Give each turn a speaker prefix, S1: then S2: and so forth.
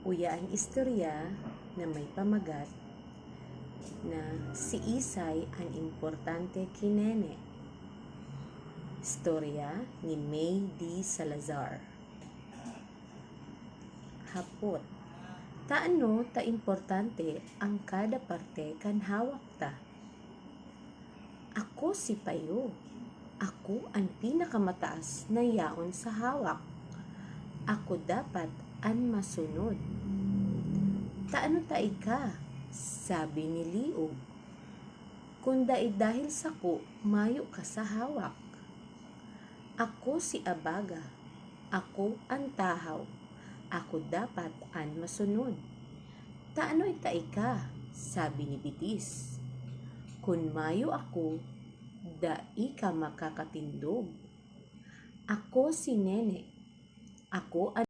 S1: Uya ang istorya na may pamagat na si Isay ang importante kinene. Istorya ni May D. Salazar. Hapot. Taano ta importante ang kada parte kan hawak ta? Ako si Payo. Ako ang pinakamataas na yaon sa hawak. Ako dapat ang masunod. Taano ta ika? Sabi ni Liog. Kung dahil sa ko, mayo ka sa hawak. Ako si Abaga. Ako ang tahaw. Ako dapat ang masunod. Taano ita ika? Sabi ni Bitis. Kung mayo ako, dai ka makakatindog. Ako si Nene. Ako ang